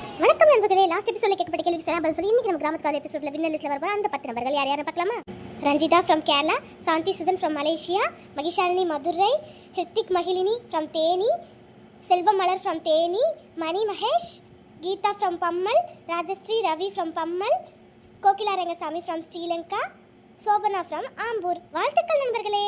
வணக்கம் நண்பர்களே. லாஸ்ட் எபிசோட்ல கேட்கப்பட்ட கேள்விக்கு சரியா பதில் சொல்லி இன்னைக்கு நம்ம கிராமத்துக்கான எபிசோட்ல வின்னர் லிஸ்ட்ல வரப்போற அந்த 10 நபர்கள் யார் யாரை பார்க்கலாமா? Ranjitha from Kerala, Shanthi Sudhan from Malaysia, Mahishalini Madurai, Hrithik Magizhini from Theni, Selvam Malar from Theni, Mani Mahesh, Geetha from Pammal, Rajashree Ravi from Pammal, Kokila Rangasamy from Sri Lanka, Shobana from Ambur. வாழ்த்துக்கள் நண்பர்களே.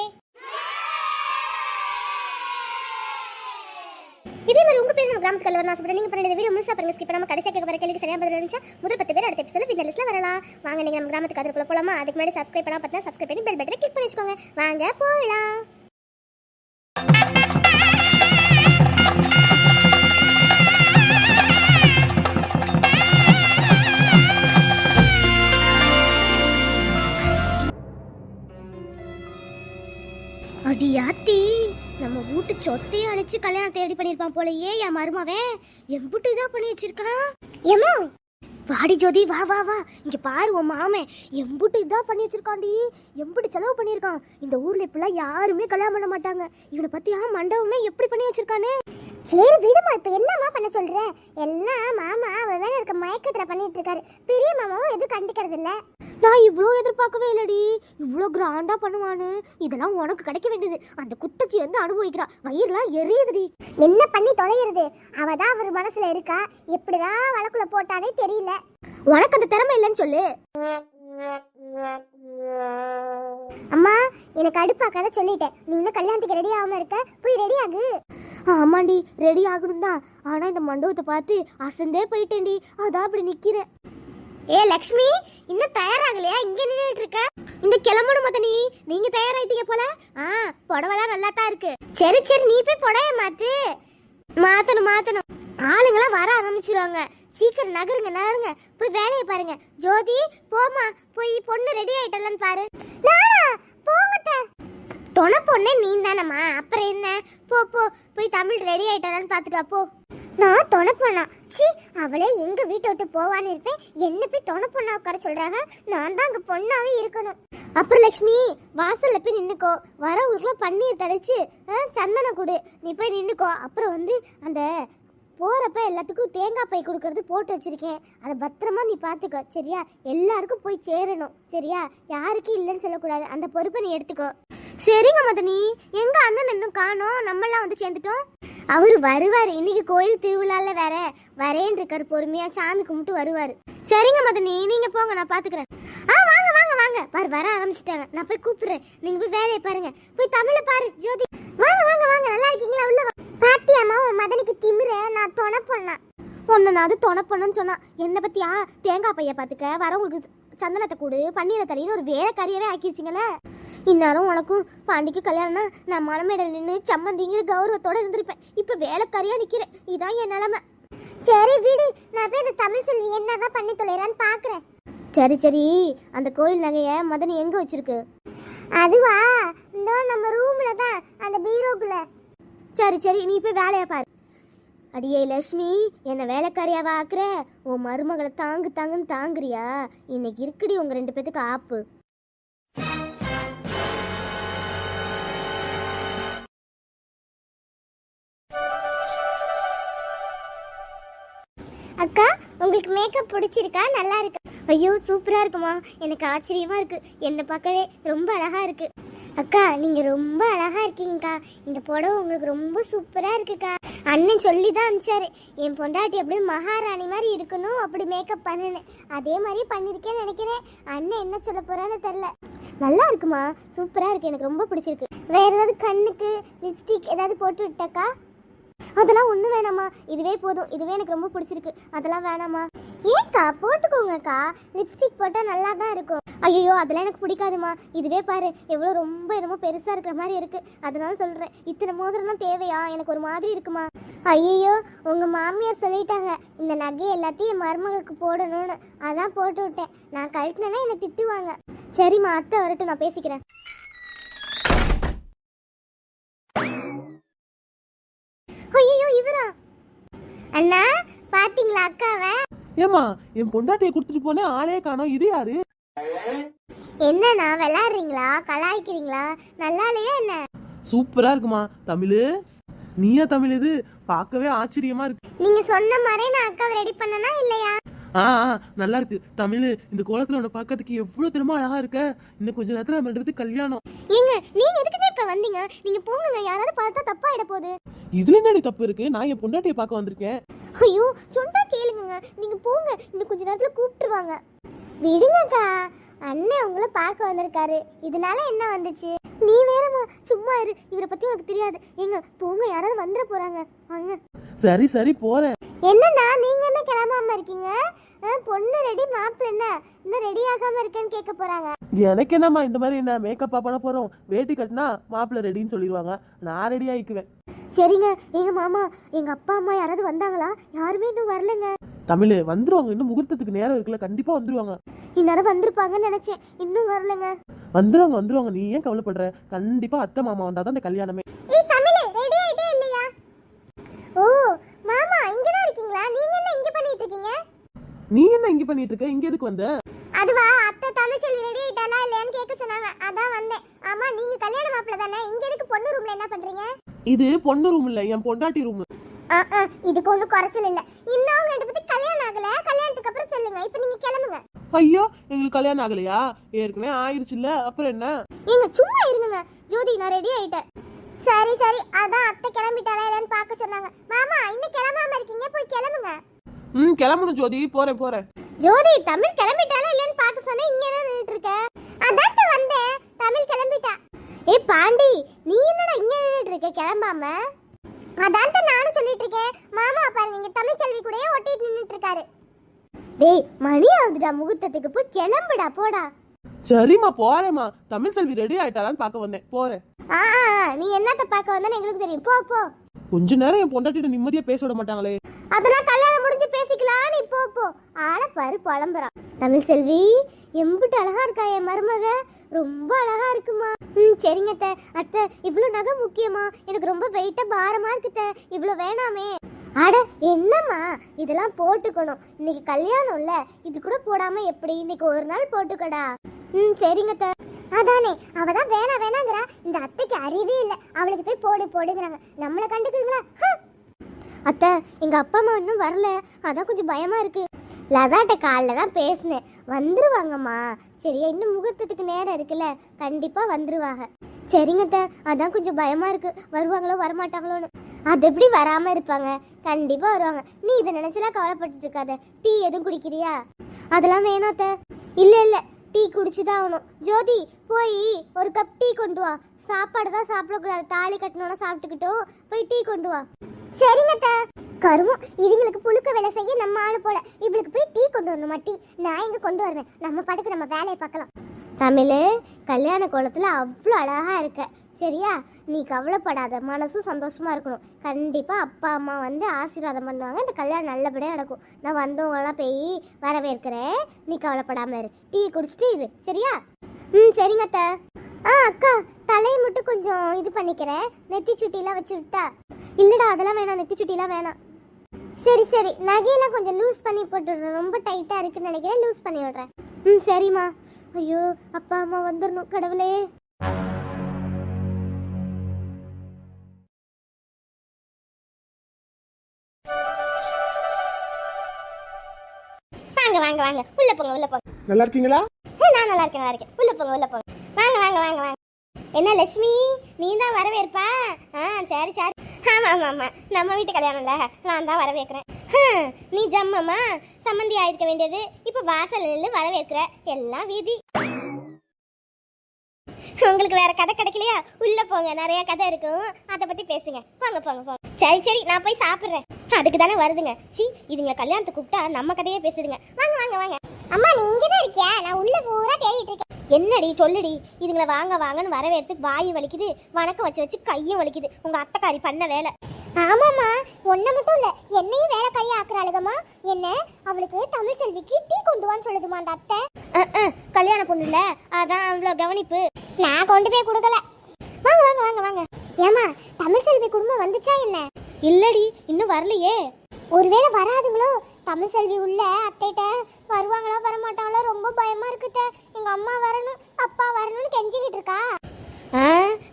இதே மாதிரி உங்க பேர் நம்ம கிராமத்துக்கு வரணும் ஆசைப்பட நீங்க பண்ண வீடியோ முழுசா பாருங்க. ஸ்கிப் பண்ணாம கடைசியா கேட்க வர கேள்விக்கு சரியா பதில் இருந்துச்சா முதல் 10 பேர் அடுத்த எபிசோட்ல வின்னர் லிஸ்ட்ல வரலாம். வாங்க நீங்க நம்ம கிராமத்துக்கு அதுக்குள்ள போலாமா? அதுக்கு முன்னாடி சப்ஸ்கிரைப் பண்ணா பார்த்தா சப்ஸ்கிரைப் பண்ணி பெல் பட்டனை கிளிக் பண்ணி வச்சுக்கோங்க. வாங்க போலாம். அடியாத்தி, நம்ம வீட்டு சொத்தையே அழைச்சு கல்யாணம் தேடி பண்ணிருப்பான் போல. என் மருமவன் எம்புட்டு இதா பண்ணி வச்சிருக்கான். ஏமா வாடி ஜோதி, வா வா வா, இங்க பாரு உன் மாமன் எம்புட்டு இதா பண்ணி வச்சிருக்காண்டி. எம்புட்டு செலவு பண்ணிருக்கான். இந்த ஊர்ல இப்பெல்லாம் யாருமே கல்யாணம் பண்ண மாட்டாங்க. இவனை பத்தியா மண்டபமே எப்படி பண்ணி வச்சிருக்கானே. சரி விடுமா, இப்ப என்னமா பண்ண சொல்ற? என்ன மாமா அவன் வேலை இருக்க மயக்கத்துல பண்ணிட்டு இருக்காரு. பெரிய மாமாவும் எதுவும் கண்டிக்கிறது இல்ல. நான் இவ்வளோ எதிர்பார்க்கவே இல்லடி, இவ்வளோ கிராண்டா பண்ணுவான்னு. இதெல்லாம் உனக்கு கிடைக்க வேண்டியது. அந்த குத்தச்சி வந்து அனுபவிக்கிறா, வயிறுலாம் எரியுதுடி. என்ன பண்ணி தொலைகிறது? அவதான் அவர் மனசுல இருக்கா. எப்படிதான் வழக்குல போட்டானே தெரியல. உனக்கு அந்த திறமை இல்லைன்னு சொல்லு. அம்மா எனக்கு அடுப்பாக்காத சொல்லிட்டேன். நீ இன்னும் கல்யாணத்துக்கு ரெடி ஆகாம இருக்க, போய் ரெடி ஆகு. ஆமாண்டி, ரெடி ஆகணும் தான். ஆனா இந்த மண்டபத்தை பார்த்து அசந்தே போயிட்டேன்டி, அதான் அப்படி நிக்கிறேன். ஏ லக்ஷ்மி, இன்னும் தயாராகலையா? இங்க நின்னுட்டு இருக்க. இந்த கிளம்பணும் மதனி. நீங்க தயாராயிட்டீங்க போல. புடவெல்லாம் நல்லா தான் இருக்கு. சரி சரி, நீ போய் புடவை மாத்தணும். ஆளுங்கெல்லாம் வர ஆரம்பிச்சிருவாங்க. சீக்கிரம் நகருங்க நகருங்க, போய் வேலையை பாருங்க. ஜோதி போமா, போய் பொண்ணு ரெடி ஆயிட்டலன்னு பாரு. தொண பொண்ணே நீ தானம்மா, அப்புறம் என்ன? போ போ, போய் தமிழ் ரெடி ஆயிட்டாலான்னு பாத்துட்டு போ. நான் தொண பொண்ணா? சி, அவளே எங்க வீட்டை விட்டு போவான்னு இருப்பேன். என்ன போய் தொண பொண்ணா உட்கார சொல்றாங்க? நான் தான் அங்க பொண்ணாவே இருக்கணும். அப்புறம் லட்சுமி, வாசல்ல போய் நின்னுக்கோ. வரவங்களுக்குலாம் பன்னீர் தெளிச்சு சந்தனம் கொடு. நீ போய் நின்னுக்கோ. அப்புறம் வந்து அந்த போறப்ப எல்லாத்துக்கும் தேங்காய் பை கொடுக்கறது போட்டு வச்சிருக்கேன். அதை பத்திரமா நீ பாத்துக்கோ சரியா? எல்லாருக்கும் போய் சேரணும் சரியா? யாருக்கும் இல்லைன்னு சொல்லக்கூடாது. அந்த பொறுப்பை நீ எடுத்துக்கோ. சரிங்க மதனி. எங்க அண்ணன் இன்னும் காணோம்? நம்மளாம் வந்து சேர்ந்துட்டோம். அவரு வருவாரு. இன்னைக்கு கோயில் திருவிழால வேற வரேன் இருக்காரு. பொறுமையா சாமி கும்பிட்டு வருவாரு. சரிங்க மதனி, நீங்க போங்க, நான் பாத்துக்கிறேன். வாங்க வாங்க வாங்க, பாரு வர ஆரம்பிச்சுட்டாங்க. நான் போய் கூப்பிடுறேன், நீங்க போய் வேலையை பாருங்க. போய் தமிழ பாரு. ஜோதி வாங்க வாங்க வாங்க, நல்லா இருக்கீங்களா? உள்ள பாத்தியாமா உன் மதனிக்கு திமிர. நான் தொண பொண்ணா? ஒன்னு நான் அது தொண பொண்ணுன்னு சொன்னா என்ன பத்தியா? தேங்காய் பைய பாத்துக்க, வரவங்களுக்கு சந்தனத்தை கூடு, பன்னீரை தரையின்னு ஒரு வேலைக்காரியாவே ஆக்கிடுச்சிங்களே. இந்நேரம் உனக்கும் பாண்டிக்கு கல்யாணம்னா நான் மனமேடல் நின்று சம்மந்திங்கிற கௌரவத்தோட இருந்திருப்பேன். இப்ப வேலைக்காரியா நிக்கிறேன். இதான் என் நிலைமை. சரி விடு, நான் போய் இந்த தமிழ் செல்வி என்னதான் பண்ணி தொலைறான்னு பாக்குறேன். சரி சரி, அந்த கோயில் நகைய மதனி எங்க வச்சிருக்கு? அதுவா, இந்த நம்ம ரூம்ல தான், அந்த பீரோக்குள்ள. சரி சரி, நீ போய் வேலையை பாரு. அடியே லட்சுமி, என்ன வேலைக்காரியாவா ஆக்குற? உன் மருமகளை தாங்குன்னு தாங்குறியா? இன்னைக்கு இருக்குடி உங்க 2 பேத்துக்கு ஆப்பு. அக்கா, உங்களுக்கு மேக்கப் பிடிச்சிருக்கா? நல்லா இருக்கு. ஐயோ சூப்பரா இருக்குமா. எனக்கு ஆச்சரியமா இருக்கு. என்னை பார்க்கவே ரொம்ப அழகா இருக்கு. அக்கா நீங்க ரொம்ப அழகா இருக்கீங்கக்கா. இந்த புடவை உங்களுக்கு ரொம்ப சூப்பரா இருக்குக்கா. அண்ணன் சொல்லி தான் அனுப்பிச்சாரு, என் பொண்டாட்டி அப்படியே மகாராணி மாதிரி இருக்கணும், அப்படி மேக்கப் பண்ணினேன். அதே மாதிரி பண்ணிருக்கேன்னு நினைக்கிறேன். அண்ணன் என்ன சொல்ல போறான்னு தெரியல. நல்லா இருக்குமா, சூப்பரா இருக்கு. எனக்கு ரொம்ப பிடிச்சிருக்கு. வேற ஏதாவது கண்ணுக்கு லிப்ஸ்டிக் ஏதாவது போட்டு விட்டக்கா? அதெல்லாம் ஒன்றும் வேணாமா, இதுவே போதும். இதுவே எனக்கு ரொம்ப பிடிச்சிருக்கு. அதெல்லாம் வேணாமா? ஏக்கா போட்டுக்கோங்கக்கா, லிப்ஸ்டிக் போட்டால் நல்லா தான் இருக்கும். ஐயோ அதெல்லாம் எனக்கு பிடிக்காதுமா. இதுவே பாரு, எவ்வளோ ரொம்ப என்னமோ பெருசாக இருக்கிற மாதிரி இருக்கு. அதனால சொல்கிறேன், இத்தனை மோதிரம்லாம் தேவையா? எனக்கு ஒரு மாதிரி இருக்குமா. ஐயோ உங்கள் மாமியார் சொல்லிட்டாங்க இந்த நகை எல்லாத்தையும் என் மருமகளுக்கு போடணும்னு. அதான் போட்டு விட்டேன். நான் கழட்டினேன்னா என்னை திட்டுவாங்க. சரிம்மா, அத்தை வரட்டும், நான் பேசிக்கிறேன். ஐயோ இவரா? அண்ணா பாத்தீங்களா அக்காவை? ஏமா, என் பொண்டாட்டியை கொடுத்துட்டு போனேன், ஆளே காணோம். இது யாரு? என்னண்ணா விளையாடுறீங்களா, கலாய்க்கிறீங்களா? நல்லா இல்லையா என்ன? சூப்பரா இருக்குமா தமிழு. நீயா தமிழ் இது பார்க்கவே ஆச்சரியமா இருக்கு. நீங்க சொன்ன மாதிரி நான் அக்காவை ரெடி பண்ணனா இல்லையா? நல்லா இருக்கு தமிழ். இந்த கோலத்துல உன்னை பார்க்கறதுக்கு எவ்வளவு திரும்ப அழகா இருக்க. இன்னும் கொஞ்ச நேரத்துல நம்ம ரெண்டு பேத்துக்கு கல்யாணம். ஏங்க நீங்க எதுக்கு இப்ப வந்தீங்க? நீங்க போங்க, யாராவது பார்த்தா தப்பா ஆயிட போகுது. இதுல என்னடி தப்பு இருக்கு? நான் என் பொண்டாட்டியை பார்க்க வந்திருக்கேன். ஐயோ சொன்னா கேளுங்க, நீங்க போங்க, இன்னும் கொஞ்ச நேரத்துல கூப்பிட்டுருவாங்க. விடுங்கக்கா, அண்ணன் உங்களை பார்க்க வந்திருக்காரு, இதனால என்ன வந்துச்சு? நீ வேறமா சும்மா இரு, இவரை பத்தி உனக்கு தெரியாது. ஏங்க போங்க, யாராவது வந்துட போறாங்க, வாங்க. சரி சரி போறேன். என்னண்ணா நீங்க என்ன கிளம்பாம இருக்கீங்க? பொண்ணு ரெடி, மாப்பிள்ள என்ன இன்னும் ரெடி ஆகாம இருக்கேன்னு கேட்க போறாங்க. எனக்கு என்னம்மா இந்த மாதிரி என்ன மேக்கப்பா பண்ண போறோம்? வேட்டி கட்டினா மாப்பிள்ள ரெடின்னு சொல்லிடுவாங்க, நான் ரெடி ஆயிக்குவேன். சரிங்க. எங்க மாமா, எங்க அப்பா அம்மா யாராவது வந்தாங்களா? யாருமே இன்னும் வரலங்க. தமிழ் வந்துருவாங்க, இன்னும் முகூர்த்தத்துக்கு நேரம் இருக்குல்ல, கண்டிப்பா வந்துருவாங்க. இந்நேரம் வந்திருப்பாங்கன்னு நினைச்சேன், இன்னும் வரலங்க. வந்துருவாங்க, நீ ஏன் கவலைப்படுற? கண்டிப்பா அத்தை மாமா வந்தாதான் இந்த கல்யாணமே. ஏய் தமிழ், ரெடி ஆயிட்டே இல்லையா? ஓ மாமா இங்க தான் இருக்கீங்களா? நீங்க என்ன இங்க பண்ணிட்டு இருக்கீங்க? நீ என்ன இங்க பண்ணிட்டு இருக்க? இங்க எதுக்கு வந்த? அதுவா, அத்தை தமிழ்ச்செல்வி ரெடி ஆயிட்டாளா இல்லையான்னு கேட்க சொன்னாங்க, அதான் வந்தேன். ஆமா நீங்க கல்யாண மாப்பிள்ள தானே, இங்க எதுக்கு பொண்ணு ரூம்ல என்ன பண்றீங்க? இது பொண்ணு ரூம் இல்ல, என் பொண்டாட்டி ரூம். இதுக்கு ஒன்றும் குறைச்சல் இல்ல. இன்னும் அவங்க ரெண்டு பத்தி கல்யாணம் ஆகல, கல்யாணத்துக்கு அப்புறம் சொல்லுங்க. இப்போ நீங்க கிளம்புங்க. ஐயோ எங்களுக்கு கல்யாணம் ஆகலையா? ஏற்கனவே ஆயிருச்சுல்ல, அப்புறம் என்ன? நீங்க சும்மா இருங்க. ஜோதி நான் ரெடி ஆயிட்டேன். சரி சரி, அதான் அத்தை கிளம்பிட்டாளா இல்லையான்னு பார்க்க சொன்னாங்க. மாமா இன்னும் கிளம்பாம இருக்கீங்க, போய் கிளம்புங்க. கிளம்பணும் ஜோதி, போறேன். ஜோதி தமிழ் கிளம்பிட்டாளா இல்லையான்னு பார்க்க சொன்னேன், இங்க என்ன நின்னுட்டு இருக்க? அதான் வந்தேன், தமிழ் கிளம்பிட்டா. ஏய் பாண்டி, நீ என்னடா இங்க நின்னுட்டு இருக்க கிளம்பாம? அதான் நானும் சொல்லிட்டு இருக்கேன். மாமா பாருங்க, இங்க தமிழ் செல்வி கூடயே ஒட்டிட்டு நின்னுட்டு இருக்காரு. டேய் மணி ஆகுதுடா, முகூர்த்தத்துக்கு போய் கிளம்புடா, போடா. சரிம்மா போறேம்மா. தமிழ் செல்வி ரெடி ஆயிட்டாளான்னு பார்க்க வந்தேன், போறேன். நீ என்னத்த பார்க்க வந்தேன்னு எங்களுக்கு தெரியும், போ போ. கொஞ்ச நேரம் என் பொண்டாட்டிட்ட நிம்மதியா பேச விட மாட்டாங்களே. அதெல்லாம் கல்யாணம் முடிஞ்சு பேசிக்கலாம், நீ போ போ. ஆள பாரு புலம்புறான். தமிழ் செல்வி எம்பிட்டு அழகா இருக்கா என் மருமக, ரொம்ப அழகா இருக்குமா. சரிங்க அத்தை. அத்தை இவ்வளவு நகை முக்கியமா? எனக்கு ரொம்ப வெயிட்டா பாரமா இருக்குத்த, இவ்வளவு வேணாமே. அட என்னம்மா, இதெல்லாம் போட்டுக்கணும், இன்னைக்கு கல்யாணம் இல்ல, இது கூட போடாம எப்படி? இன்னைக்கு ஒரு நாள் போட்டுக்கடா. சரிங்க அத்தை. அதானே, அவதான் வேணாங்கிறா. இந்த அத்தைக்கு அறிவே இல்ல, அவளுக்கு போய் போடுங்கிறாங்க, நம்மளை கண்டுக்குதுங்களா? அத்தை எங்க அப்பா அம்மா இன்னும் வரல, அதான் கொஞ்சம் பயமா இருக்கு. லதாட்ட காலில் தான் பேசினேன், வந்துருவாங்கம்மா. சரியா, இன்னும் முகூர்த்தத்துக்கு நேரம் இருக்குல்ல, கண்டிப்பா வந்துருவாங்க. சரிங்க அத்தை, அதான் கொஞ்சம் பயமா இருக்கு, வருவாங்களோ வரமாட்டாங்களோன்னு. அது எப்படி வராம இருப்பாங்க, கண்டிப்பா வருவாங்க. நீ இதை நினைச்சலாம் கவலைப்பட்டு இருக்காத. டீ எதுவும் குடிக்கிறியா? அதெல்லாம் வேணாம் அத்தை. இல்ல டீ குடிச்சுதான் ஆகணும். ஜோதி போய் ஒரு கப் டீ கொண்டு வா. சாப்பாடு தான் சாப்பிடக்கூடாது, தாலி கட்டணும்னா சாப்பிட்டுக்கிட்டோம், போய் டீ கொண்டு வா. சரிங்க அத்தை. கருமம், இதுங்களுக்கு புழுக்க வேலை செய்ய நம்ம ஆளு போல, இவளுக்கு போய் டீ கொண்டு வரணுமா? டீ நான் இங்க கொண்டு வருவேன், நம்ம பாட்டுக்கு நம்ம வேலையை பார்க்கலாம். தமிழ் கல்யாண கோலத்துல அவ்வளோ அழகா இருக்க, சரியா? நீ கவலைப்படாத, மனசும் சந்தோஷமா இருக்கணும். கண்டிப்பா அப்பா அம்மா வந்து ஆசீர்வாதம் பண்ணுவாங்க, இந்த கல்யாணம் நல்லபடியா நடக்கும். நான் வந்தவங்களாம் போய் வரவேற்கிறேன், நீ கவலைப்படாம இரு. டீ குடிச்சிட்டு இரு, சரியா? சரிங்க அத்தை. அக்கா தலையை மட்டும் கொஞ்சம் இது பண்ணிக்கிறேன், நெத்தி சுட்டிலாம் வச்சு விட்டா. இல்லடா அதெல்லாம் வேணாம், நெத்தி சுட்டிலாம் வேணாம். சரி நகையெல்லாம் கொஞ்சம் லூஸ் பண்ணி போட்டுடுறேன், ரொம்ப டைட்டா இருக்குன்னு நினைக்கிறேன், லூஸ் பண்ணி விடுறேன். சரிம்மா. ஐயோ அப்பா அம்மா வந்துடணும், கடவுளே. வாங்க உள்ள போங்க. நல்லா இருக்கீங்களா? நான் நல்லா இருக்கேன். உள்ள போங்க. வாங்க. என்ன லட்சுமி, நீ தான் வரவேற்பா? சரி ஆமா, நம்ம வீட்டு கல்யாணம்ல, நான் தான் வரவேற்கிறேன். நீ ஜம்மம்மா சம்மந்தி ஆயிருக்க வேண்டியது, இப்ப வாசல் நின்று வரவேற்கிற, எல்லாம் வீதி. உங்களுக்கு வேற கதை கிடைக்கலையா? உள்ள போங்க, நிறைய கதை இருக்கும், அதை பத்தி பேசுங்க. போங்க. சரி நான் போய் சாப்பிடுறேன். அதுக்கு தானே வருதுங்க. இதுங்களை கல்யாணத்துக்கு கூப்பிட்டா நம்ம கதையே பேசுதுங்க. வாங்க. அம்மா நீ இங்கதான் இருக்கியா? நான் உள்ள பூரா தேடிட்டு இருக்கேன். என்னடி சொல்லுடி. இதுங்களை வாங்கன்னு வரவேற்று வாயும் வலிக்குது, வணக்கம் வச்சு கையும் வலிக்குது. உங்க அத்தைக்காரி பண்ண வேலை. ஆமாம்மா, ஒன்ன மட்டும் இல்ல, என்னையும் வேலை கையை ஆக்குறாளுகம்மா. என்ன அவளுக்கு தமிழ் செல்விக்கு டீ கொண்டு வான்னு சொல்லுதுமா அந்த அத்தை. கல்யாண பொண்ணு இல்ல, அதான் அவ்வளவு கவனிப்பு. நான் கொண்டு போய் கொடுக்கல. வாங்க. ஏமா தமிழ் செல்வி குடும்பம் வந்துச்சா என்ன? இல்லடி, இன்னும் வரலையே. ஒருவேளை வராதுங்களோ? தமிழ் செல்வி உள்ள அத்தைட்ட வருவாங்களா வரமாட்டாங்களோ, ரொம்ப பயமா இருக்குத்த. எங்க அம்மா வரணும் அப்பா வரணும்னு கெஞ்சிக்கிட்டு இருக்கா.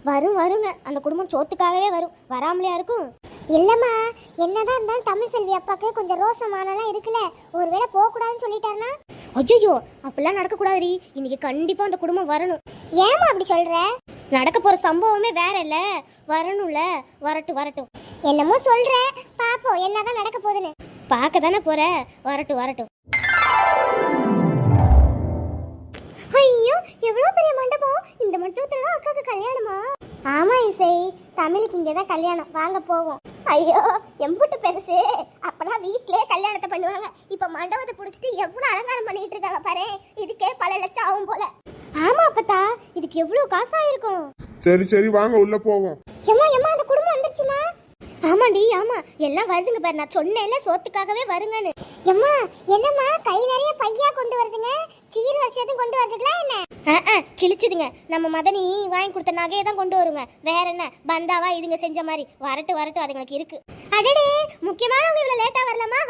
வருங்க அந்த குடும்பம் சோத்துக்காகவே வரும், வராமலையா இருக்கும்? இல்லம்மா, என்னதான் இருந்தாலும் தமிழ் செல்வி அப்பாக்கு கொஞ்சம் ரோசமானலாம் இருக்குல்ல, ஒருவேளை போக கூடாதுன்னு சொல்லிட்டாருன்னா? ஐயோ, அப்படிலாம் நடக்க கூடாதுடி. இன்னைக்கு கண்டிப்பா அந்த குடும்பம் வரணும். ஏமா அப்படி சொல்ற? நடக்க போற சம்பவமே வேற இல்ல, வரணும்ல. வரட்டும். என்னமோ சொல்ற, பாப்போம் என்னதான் நடக்க போகுதுன்னு. பார்க்க தானே போற, வரட்டும். ஐயோ, எவ்வளவு பெரிய மண்டபம்! இந்த மண்டபத்துல தான் அக்காக்கு கல்யாணமா? ஆமா இசை, தமிழுக்கு இங்கதான் கல்யாணம், வாங்க போவோம். ஐயோ, எம்புட்டு பெருசு! அப்பெல்லாம் வீட்லயே கல்யாணத்தை பண்ணுவாங்க, இப்ப மண்டபத்தை புடிச்சிட்டு எவ்வளவு அலங்காரம் பண்ணிட்டு இருக்காங்க பாரு. இதுக்கே பல லட்சம் ஆகும் போல. ஆமா அப்பத்தா, இதுக்கு எவ்வளவு காசா இருக்கும்? சரி வாங்க உள்ள போவோம். எம்மா அந்த குடும்பம் வந்துருச்சுமா? ஆமாண்டி, ஆமா, எல்லாம் வருதுங்க பாரு. நான் சொன்னேன்ல சோத்துக்காகவே வருங்கன்னு. எம்மா, என்னம்மா கை நிறைய பையா கொண்டு வருதுங்க? சீர் வச்சதும் கொண்டு வருதுங்களா என்ன? கிழிச்சுதுங்க. நம்ம மதனி வாங்கி கொடுத்த நகையை தான் கொண்டு வருங்க, வேற என்ன பந்தாவா இதுங்க செஞ்ச மாதிரி. வரட்டும் அதுங்களுக்கு இருக்கு. அடடே, முக்கியமானவங்க இவ்வளவு லேட்டா வரலாமா?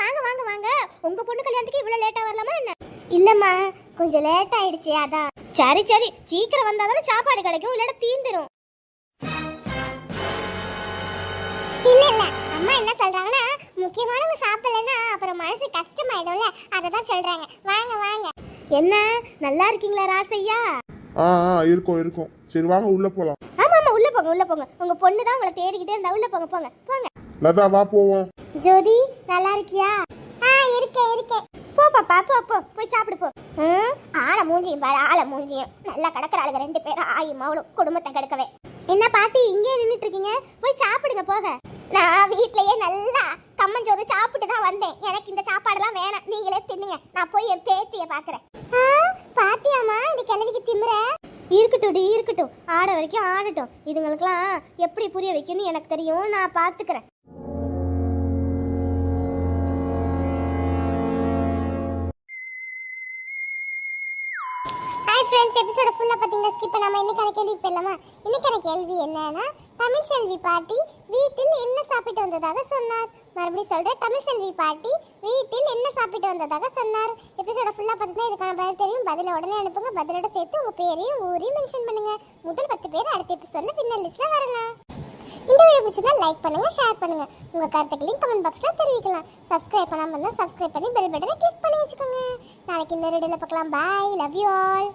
வாங்க. உங்க பொண்ணு கல்யாணத்துக்கு இவ்வளவு லேட்டா வரலாமா என்ன? இல்லம்மா, கொஞ்சம் லேட் ஆயிடுச்சு அதான். சரி சீக்கிரம் வந்தாதானே சாப்பாடு கிடைக்கும், இல்லைன்னா தீந்துரும். இல்ல, அம்மா என்ன சொல்றாங்கன்னா, முக்கியமானவங்க சாப்பிடலன்னா அப்புறம் மனசு கஷ்டமாயிடும்ல, அததான் சொல்றாங்க. வாங்க. என்ன, நல்லா இருக்கீங்களா ராசையா? இருக்கும். சரி வாங்க உள்ள போலாம். ஆமா, உள்ள போங்க. உங்க பொண்ணு தான் உங்களை தேடிக்கிட்டே இருந்தா. உள்ள போங்க. லதா வா போவோம். ஜோதி, நல்லா இருக்கியா? இருக்கேன். போ பாப்பா, போ போய் சாப்பிடு போ. ஆள மூஞ்சியும் நல்லா கடக்குறாளுங்க ரெண்டு பேரும், ஆயி மவளும் குடும்பத்தை கெடுக்கவே. என்ன பாட்டி இங்கே நின்னுட்டு இருக்கீங்க? போய் சாப்பிடுங்க போக. நான் வீட்லயே நல்லா கம்மஞ்சோறு சாப்பிட்டு தான் வந்தேன். எனக்கு இந்த சாப்பாடுலாம் வேணாம், நீங்களே தின்னுங்க. நான் போய் என் பேத்திய பாக்குறேன். பாத்தியாமா இந்த கிழவிக்கு திமிர? இருக்கட்டும், ஆட வரைக்கும் ஆடட்டும். இதுங்களுக்கெல்லாம் எப்படி புரிய வைக்கணும்னு எனக்கு தெரியும், நான் பாத்துக்கிறேன். ஹாய் ஃப்ரெண்ட்ஸ், எபிசோட ஃபுல்லா பாத்தீங்க, ஸ்கிப் பண்ணாம இன்னைக்கான கேள்விக்கு போயிடலாமா? இன்னைக்கான கேள்வி என்னன்னா, தமிழ் செல்வி பாட்டி வீட்டில் என்ன சாப்பிட்டு வந்ததாக சொன்னார்? மறுபடியும் சொல்றேன், தமிழ் செல்வி பாட்டி வீட்டில் என்ன சாப்பிட்டு வந்ததாக சொன்னார்? எபிசோட ஃபுல்லா பார்த்தீங்கன்னா இதுக்கான பதில் தெரியும். பதில உடனே அனுப்புங்க. பதிலோட சேர்த்து உங்க பேரையும் ஊரையும் மென்ஷன் பண்ணுங்க. முதல் 10 பேர் அடுத்த எபிசோட்ல வின்னர் லிஸ்ட்ல வரலாம். இந்த வீடியோ பிடிச்சதா லைக் பண்ணுங்க, ஷேர் பண்ணுங்க. உங்க கருத்துக்களையும் கமெண்ட் பாக்ஸ்ல தெரிவிக்கலாம். சப்ஸ்கிரைப் பண்ணாம இருந்தா சப்ஸ்கிரைப் பண்ணி பெல் பட்டனை கிளிக் பண்ணி வச்சுக்கோங்க. நாளைக்கு இன்னொரு வீடியோல பார்க்கலாம். Bye, love you all.